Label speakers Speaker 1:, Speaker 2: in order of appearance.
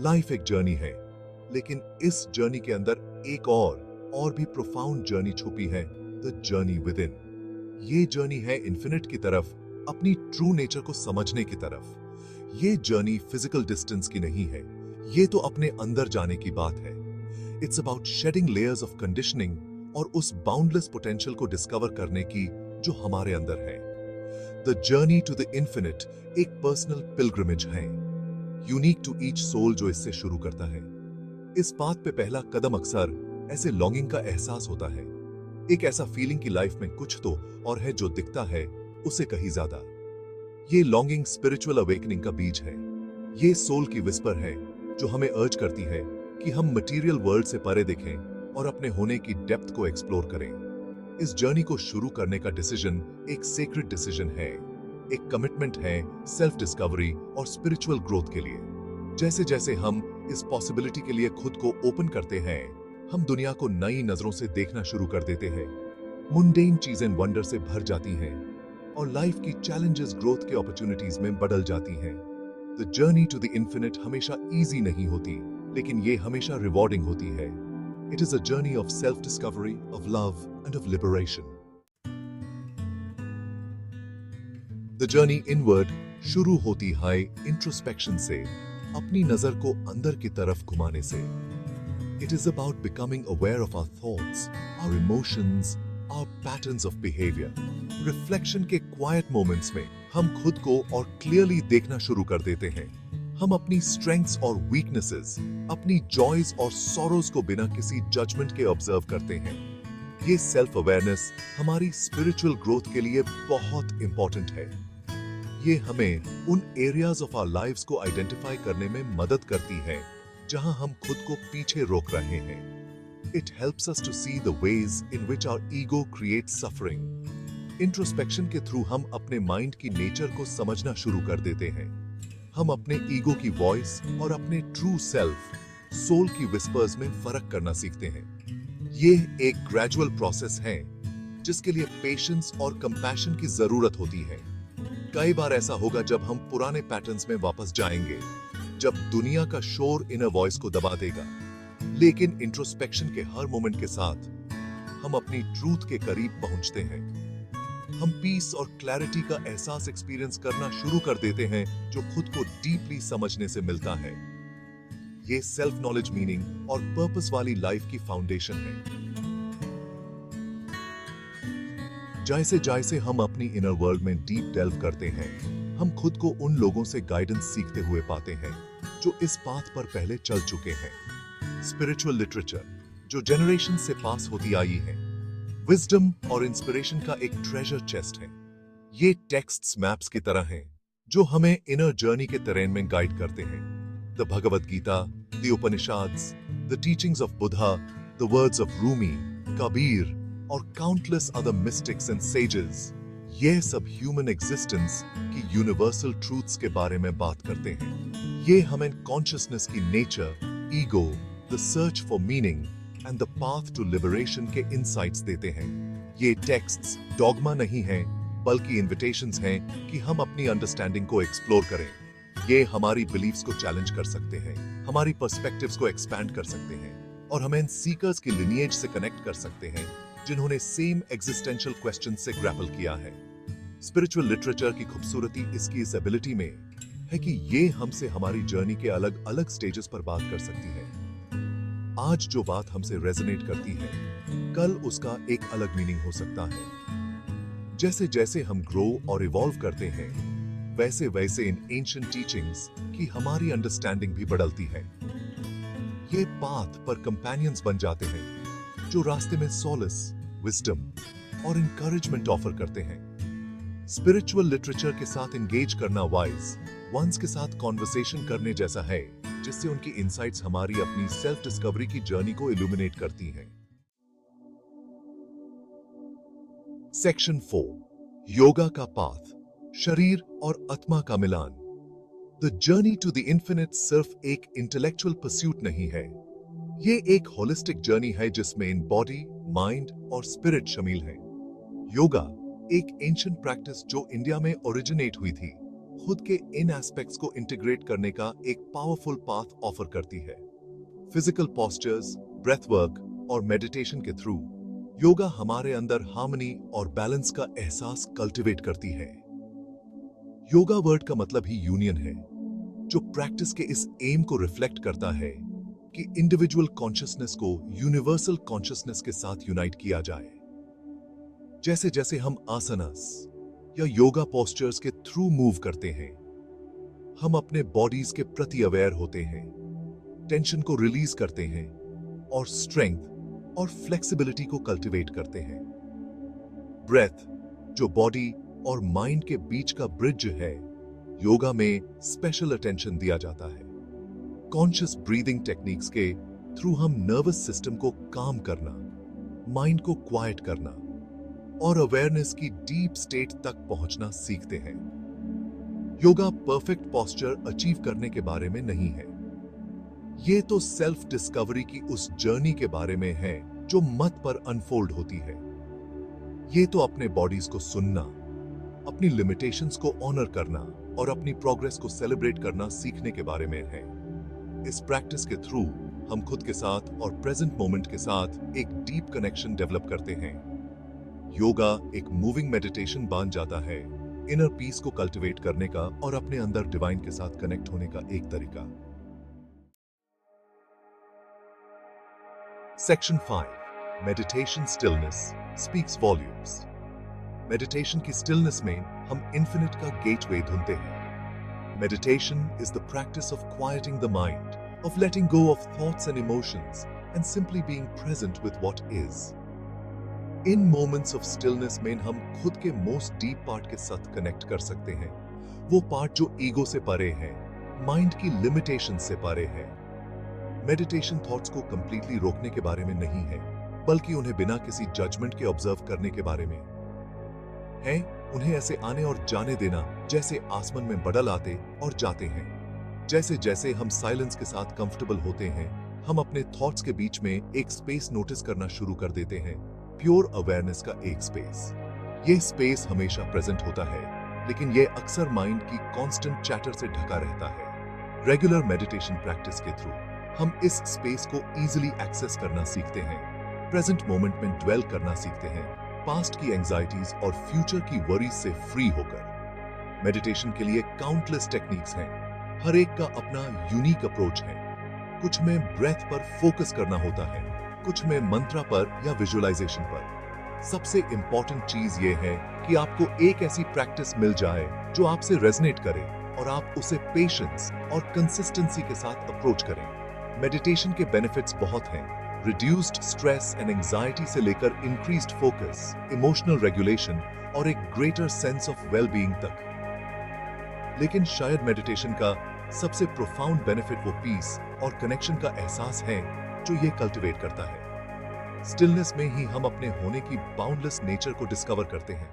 Speaker 1: Life एक journey है, लेकिन इस जर्नी के अंदर एक और भी प्रोफाउंड जर्नी छुपी है, द जर्नी विद इन। ये जर्नी है इन्फिनिट की तरफ, अपनी ट्रू नेचर को समझने की तरफ। ये जर्नी फिजिकल डिस्टेंस की नहीं है, ये तो अपने अंदर जाने की बात है। It's about shedding layers of conditioning और उस बाउंडलेस पोटेंशियल को डिस्कवर करने की जो हमारे अंदर है। The journey to the infinite एक पर्सनल पिलग्रिमेज है, यूनिक टू ईच सोल जो इससे शुरू करता है। इस बात पे पहला कदम अक्सर ऐसे लॉन्गिंग का एहसास होता है, एक ऐसा फीलिंग की लाइफ में कुछ तो और है जो दिखता है उससे कहीं ज्यादा। ये लॉन्गिंग स्पिरिचुअल अवेकनिंग का बीज है। ये सोल की विस्पर है जो हमें अर्ज करती है कि हम मटेरियल वर्ल्ड से परे देखें और अपने होने की डेप्थ को एक्सप्लोर करें। इस जर्नी को शुरू करने का डिसीजन एक सेक्रेड डिसीजन है, एक कमिटमेंट है सेल्फ डिस्कवरी और स्पिरिचुअल ग्रोथ के लिए। जैसे जैसे हम इस पॉसिबिलिटी के लिए खुद को ओपन करते हैं, हम दुनिया को नई नजरों से देखना शुरू कर देते हैं। मुंडेन चीजें वंडर से भर जाती हैं और लाइफ की चैलेंजेस ग्रोथ के अपॉर्चुनिटीज में बदल जाती हैं। The journey to the infinite हमेशा इजी नहीं होती, लेकिन ये हमेशा रिवॉर्डिंग होती है। It is a journey of self discovery, of love and of liberation. The journey inward शुरू होती है इंट्रोस्पेक्शन से, अपनी नजर को अंदर की तरफ घुमाने से। It is about becoming aware of our thoughts, our emotions, our patterns of behavior. Reflection के quiet moments में हम खुद को और clearly देखना शुरू कर देते हैं। हम अपनी strengths और weaknesses, अपनी joys और sorrows को बिना किसी judgment के observe करते हैं। ये self awareness हमारी spiritual growth के लिए बहुत important है। ये हमें उन areas of our lives को identify करने में मदद करती है जहां हम खुद को पीछे रोक रहे हैं। It helps us to see the ways in which our ego creates suffering. Introspection के थ्रू हम अपने माइंड की नेचर को समझना शुरू कर देते हैं। हम अपने ईगो की वॉइस और अपने ट्रू सेल्फ, सोल की विस्पर्स में फर्क करना सीखते हैं। ये एक ग्रेजुअल प्रोसेस है जिसके लिए पेशेंस और कंपैशन की जरूरत होती है। कई बार ऐसा होगा जब हम पुराने पैटर्न्स में वापस जाएंगे, जब दुनिया का शोर इनर वॉइस को दबा देगा। लेकिन इंट्रोस्पेक्शन के हर मोमेंट के साथ हम अपनी ट्रूथ के करीब पहुंचते हैं। हम पीस और क्लैरिटी का एहसास एक्सपीरियंस करना शुरू कर देते हैं जो खुद को डीपली समझने से मिलता है। ये सेल्फ नॉलेज, मीनिंग और पर्पस वाली लाइफ की फाउंडेशन है। जैसे जैसे हम अपनी इनर वर्ल्ड में डीप डेल्व करते हैं, हम खुद को उन लोगों से गाइडेंस सीखते हुए पाते हैं जो इस पाथ पर पहले चल चुके हैं। स्पिरिचुअल लिटरेचर जो जनरेशन से पास होती आई है, विजडम और इंस्पिरेशन का एक ट्रेजर चेस्ट है। ये टेक्स्ट्स मैप्स की तरह हैं जो हमें इनर जर्नी के टेरेन में गाइड करते हैं। The Bhagavad Gita, the Upanishads, the teachings of Buddha, the words of Rumi, Kabir और countless other mystics and sages, ये सब ह्यूमन एग्जिस्टेंस की यूनिवर्सल ट्रूथ्स के बारे में बात करते हैं। ये हमें कॉन्शियसनेस की nature, ego, the search for meaning and the path to liberation के इनसाइट्स देते हैं। ये टेक्स्ट्स डॉगमा नहीं हैं, बल्कि इन्विटेशंस हैं कि हम अपनी अंडरस्टैंडिंग को एक्सप्लोर करें। ये हमारी बिलीफ्स को चैलेंज कर सकते हैं, हमारी पर्सपेक्टिव्स को एक्सपैंड कर सकते हैं और हमें सीकर्स की लिनिएज से कनेक्ट कर सकते हैं जिन्होंने सेम एग्जिस्टेंशियल क्वेश्चन से ग्रैपल किया है। स्पिरिचुअल लिटरेचर की खूबसूरती इसकी इस एबिलिटी में है कि ये हमसे हमारी जर्नी के अलग अलग स्टेजेस पर बात कर सकती है। आज जो बात हमसे रेजोनेट करती है, कल उसका एक अलग मीनिंग हो सकता है। जैसे जैसे हम ग्रो और इवॉल्व करते हैं, वैसे वैसे इन एंशिएंट टीचिंग्स की हमारी अंडरस्टैंडिंग भी बदलती है। ये पाथ पर कंपेनियंस बन जाते हैं जो रास्ते में सॉलिस, विजडम और इंकरेजमेंट ऑफर करते हैं। स्पिरिचुअल लिटरेचर के साथ एंगेज करना वाइज वंस के साथ कॉन्वर्सेशन करने जैसा है, जिससे उनकी इनसाइट्स हमारी अपनी सेल्फ डिस्कवरी की जर्नी को इल्यूमिनेट करती हैं। सेक्शन 4, योगा का पाथ, शरीर और आत्मा का मिलान। The journey to the infinite सिर्फ एक इंटेलेक्चुअल परस्यूट नहीं है, ये एक होलिस्टिक जर्नी है जिसमें इन बॉडी, माइंड और स्पिरिट शामिल है। योगा एक एंशिएंट प्रैक्टिस जो इंडिया में ओरिजिनेट हुई थी, खुद के इन एस्पेक्ट्स को इंटीग्रेट करने का एक पावरफुल पाथ ऑफर करती है। फिजिकल पोस्चर्स, ब्रेथ वर्क और मेडिटेशन के थ्रू योगा हमारे अंदर हार्मनी और बैलेंस का एहसास कल्टीवेट करती है। योगा वर्ड का मतलब ही यूनियन है, जो प्रैक्टिस के इस एम को रिफ्लेक्ट करता है कि इंडिविजुअल कॉन्शियसनेस को यूनिवर्सल कॉन्शियसनेस के साथ यूनाइट किया जाए। जैसे जैसे हम आसनास या योगा पोस्चर्स के थ्रू मूव करते हैं, हम अपने बॉडीज के प्रति अवेयर होते हैं, टेंशन को रिलीज करते हैं और स्ट्रेंथ और फ्लेक्सिबिलिटी को कल्टीवेट करते हैं। ब्रेथ, जो बॉडी और माइंड के बीच का ब्रिज है, योगा में स्पेशल अटेंशन दिया जाता है। कॉन्शियस ब्रीदिंग टेक्निक्स के थ्रू हम नर्वस सिस्टम को काम करना, माइंड को क्वाइट करना और अवेयरनेस की डीप स्टेट तक पहुंचना सीखते हैं। योगा परफेक्ट पोस्चर अचीव करने के बारे में नहीं है। ये तो सेल्फ डिस्कवरी की उस जर्नी के बारे में है जो मत पर अनफोल्ड होती है। ये तो अपने बॉडीज को सुनना, अपनी लिमिटेशंस को ऑनर करना और अपनी प्रोग्रेस को सेलिब्रेट करना सीखने के बारे में है। इस प्रैक्टिस के थ्रू हम खुद के साथ और प्रेजेंट मोमेंट के साथ एक डीप कनेक्शन डेवलप करते हैं। योगा एक मूविंग मेडिटेशन बन जाता है, इनर पीस को कल्टीवेट करने का और अपने अंदर डिवाइन के साथ कनेक्ट होने का एक तरीका। Section 5, meditation stillness speaks volumes. Meditation की स्टिलनेस में हम इन्फिनिट का गेटवे ढूंढते हैं। Meditation is the practice of quieting the mind, of letting go of thoughts and emotions, and simply being present with what is. In moments of stillness में हम खुद के most deep part के साथ connect कर सकते हैं, वो part जो ego से परे है, mind की limitation से परे है। Meditation thoughts को completely रोकने के बारे में नहीं है, बल्कि उन्हें बिना किसी judgment के observe करने के बारे में है। उन्हें ऐसे आने और जाने देना जैसे आसमान में बादल आते और जाते हैं। जैसे जैसे हम साइलेंस के साथ कंफर्टेबल होते हैं, हम अपने थॉट्स के बीच में एक स्पेस नोटिस करना शुरू कर देते हैं, प्योर अवेयरनेस का एक स्पेस। ये स्पेस हमेशा प्रेजेंट होता है, लेकिन ये अक्सर माइंड की कांस्टेंट चैटर से ढका रहता है। रेगुलर मेडिटेशन प्रैक्टिस के थ्रू हम इस स्पेस को इजीली एक्सेस करना सीखते हैं, प्रेजेंट मोमेंट में ड्वेल करना सीखते हैं, पास्ट की एंजाइटीज और फ्यूचर की वरीज से फ्री होकर। मेडिटेशन के लिए काउंटलेस टेक्निक्स हैं, हर एक का अपना यूनिक अप्रोच है। कुछ में ब्रेथ पर फोकस करना होता है, कुछ में मंत्रा पर या विजुअलाइजेशन पर। सबसे इंपॉर्टेंट चीज ये है कि आपको एक ऐसी प्रैक्टिस मिल जाए जो आपसे रेजनेट करे और आप उसे पेशेंस और कंसिस्टेंसी के साथ अप्रोच करें। मेडिटेशन के बेनिफिट्स बहुत हैं, रिड्यूस्ड स्ट्रेस एंड एंजाइटी से लेकर इंक्रीज्ड फोकस, इमोशनल रेगुलेशन और एक ग्रेटर सेंस ऑफ वेलबीइंग तक। लेकिन शायद मेडिटेशन का सबसे प्रोफाउंड बेनिफिट वो पीस और कनेक्शन का एहसास है जो ये कल्टीवेट करता है। स्टिलनेस में ही हम अपने होने की बाउंडलेस नेचर को डिस्कवर करते हैं।